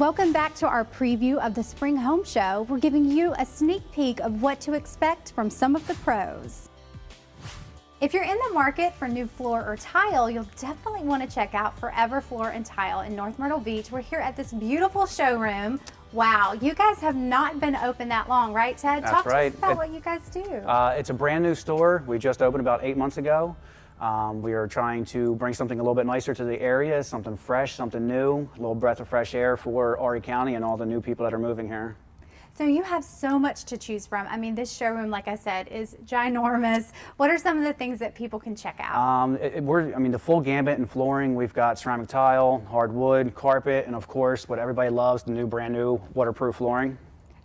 Welcome back to our preview of the Spring Home Show. We're giving you a sneak peek of what to expect from some of the pros. If you're in the market for new floor or tile, you'll definitely want to check out Forever Floor and Tile in North Myrtle Beach. We're here at this beautiful showroom. Wow, you guys have not been open that long, right, Ted? That's Talk right. to us about what you guys do. It's a brand new store. We just opened about 8 months ago. We are trying to bring something a little bit nicer to the area, something fresh, something new, a little breath of fresh air for Horry County and all the new people that are moving here. So you have so much to choose from. I mean, this showroom, like I said, is ginormous. What are some of the things that people can check out? The full gambit in flooring. We've got ceramic tile, hardwood, carpet, and of course, what everybody loves, the new brand new waterproof flooring.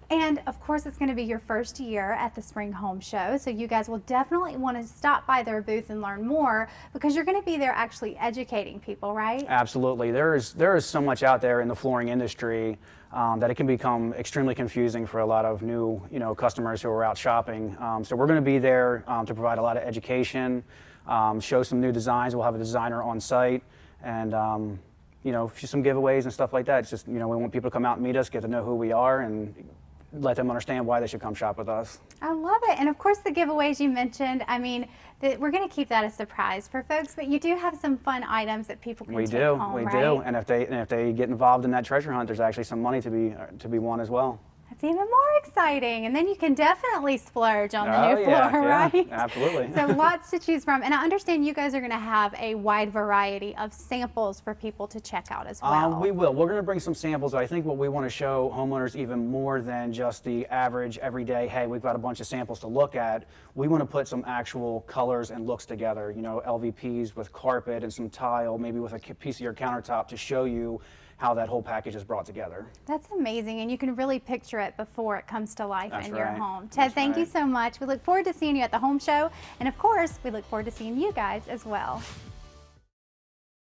And of course, it's going to be your first year at the Spring Home Show, so you guys will definitely want to stop by their booth and learn more, because you're going to be there actually educating people, right? Absolutely. There is so much out there in the flooring industry that it can become extremely confusing for a lot of new customers who are out shopping. So we're going to be there to provide a lot of education, show some new designs. We'll have a designer on site, and some giveaways and stuff like that. It's just we want people to come out and meet us, get to know who we are, and let them understand why they should come shop with us. I love it. And of course, the giveaways you mentioned, I mean, we're going to keep that a surprise for folks, but you do have some fun items that people can take home, We right? do. And if they get involved in that treasure hunt, there's actually some money to be won as well. That's even more exciting. And then you can definitely splurge on the new floor, right? Absolutely. So lots to choose from. And I understand you guys are going to have a wide variety of samples for people to check out as well. We will. We're going to bring some samples. I think what we want to show homeowners even more than just the average everyday, hey, we've got a bunch of samples to look at. We want to put some actual colors and looks together, LVPs with carpet and some tile, maybe with a piece of your countertop to show you how that whole package is brought together. That's amazing, and you can really picture it before it comes to life in your home. Ted, That's thank you so much. We look forward to seeing you at the home show, and of course, we look forward to seeing you guys as well.